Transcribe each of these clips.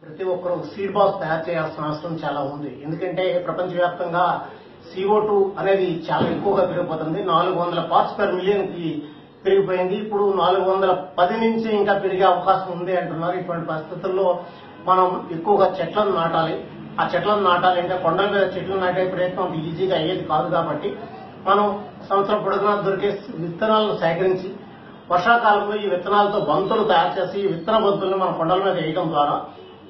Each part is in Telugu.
ప్రతి ఒక్కరూ సీడ్ బాల్స్ తయారు చేయాల్సిన అవసరం చాలా ఉంది. ఎందుకంటే ప్రపంచవ్యాప్తంగా CO2 అనేది చాలా ఎక్కువగా పెరిగిపోతుంది. 400 పార్ట్స్ పర్ మిలియన్ కి పెరిగిపోయింది. ఇప్పుడు 410 నుంచి ఇంకా పెరిగే అవకాశం ఉంది అంటున్నారు. ఇటువంటి పరిస్థితుల్లో మనం ఎక్కువగా చెట్లను నాటాలి. ఆ చెట్లను నాటాలి అంటే కొండల మీద చెట్లు నాటే ప్రయత్నం అంత ఈజీగా అయ్యేది కాదు. కాబట్టి మనం సంవత్సరం పొడుగునా దొరికే విత్తనాలను సేకరించి వర్షాకాలంలో ఈ విత్తనాలతో బంతులు తయారు చేసి ఈ విత్తన బంతులను మన కొండల మీద వేయడం ద్వారా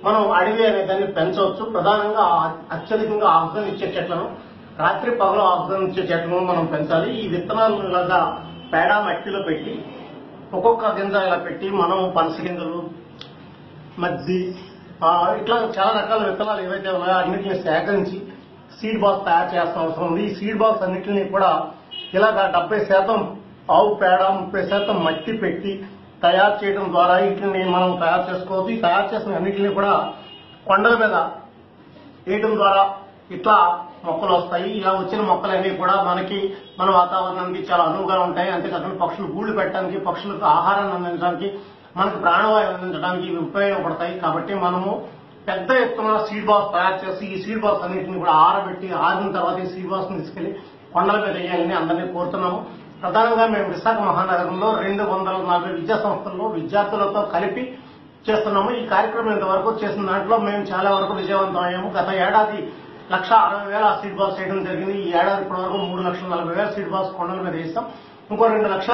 మనం అడవి అనే దాన్ని పెంచవచ్చు. ప్రధానంగా అత్యధికంగా ఆక్సిజన్ ఇచ్చే చెట్లను, రాత్రి పగలు ఆక్సిజన్ ఇచ్చే చెట్లను మనం పెంచాలి. ఈ విత్తనాలను ఇలాగా పేడ మట్టిలో పెట్టి ఒక్కొక్క గింజ ఇలా పెట్టి మనం పనస గింజలు, మద్ది, ఇట్లా చాలా రకాల విత్తనాలు ఏవైతే ఉన్నాయో అన్నింటినీ సేకరించి సీడ్ బాల్స్ తయారు చేయాల్సిన అవసరం ఉంది. ఈ సీడ్ బాల్స్ అన్నింటినీ కూడా ఇలాగా 70% ఆవు పేడ, 30% మట్టి పెట్టి తయారు చేయడం ద్వారా వీటిని మనం తయారు చేసుకోవచ్చు. ఈ తయారు చేసిన అన్నింటినీ కూడా కొండల మీద వేయడం ద్వారా ఇట్లా మొక్కలు వస్తాయి. ఇలా వచ్చిన మొక్కలన్నీ కూడా మన వాతావరణానికి చాలా అనువుగా ఉంటాయి. అంతేకాకుండా పక్షులు గూళ్లు పెట్టడానికి, పక్షులకు ఆహారాన్ని అందించడానికి, మనకు ప్రాణవాయువు అందించడానికి ఇవి ఉపయోగపడతాయి. కాబట్టి మనము పెద్ద ఎత్తున సీడ్ బాల్స్ తయారు చేసి ఈ సీడ్ బాల్స్ అన్నింటినీ కూడా ఆరబెట్టి ఆరిన తర్వాత ఈ సీడ్ బాల్స్ తీసుకెళ్లి కొండల మీద వేయాలని అందరినీ కోరుతున్నాము. ప్రధానంగా మేము విశాఖ మహానగరంలో 240 విద్యా సంస్థల్లో విద్యార్థులతో కలిపి చేస్తున్నాము. ఈ కార్యక్రమం ఇంతవరకు చేసిన దాంట్లో మేము చాలా వరకు విజయవంతం అయ్యాము. గత ఏడాది 1,60,000 సీడ్ బాల్స్ చేయడం జరిగింది. ఈ ఏడాది ఇప్పటి వరకు 3,40,000 సీడ్ బాల్స్ కొండల మీద వేస్తాం. ఇంకో 2 లక్షల